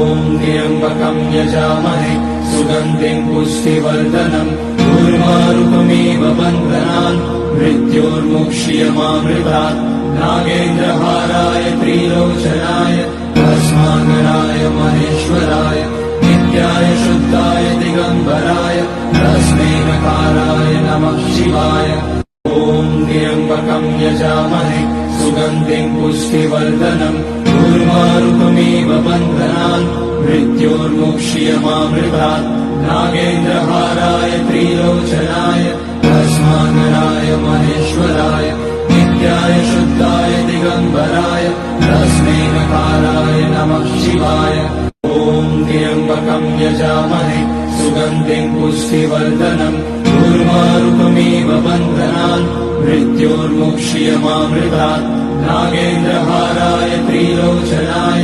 त्र्यम्बकं यजामहे सुगन्धिं पुष्टिवर्धनम् उर्वारुकमेव बन्धनान् मृत्योर्मुक्ष्यमामृतात् नागेन्द्रहाराय त्रिलोचनाय भस्माकराय महेश्वराय नित्याय शुद्धाय दिगम्बराय तस्मै नकाराय नमः शिवाय। त्र्यम्बकं यजामहे सुगन्धिं पुष्टिवर्धनम् उर्वारुकमेव बन्धनान् मृत्योर्मुक्ष्यमामृतात् नागेन्द्रहाराय त्रिलोचनाय भस्माकराय महेश्वराय नित्याय शुद्धाय दिगम्बराय तस्मै नकाराय नमः शिवाय। त्र्यम्बकं यजामहे सुगन्धिं पुष्टिवर्धनम् उर्वारुकमेव बन्धनान् मृत्योर्मुक्ष्यमामृतात् नागेन्द्रहाराय त्रिलोचनाय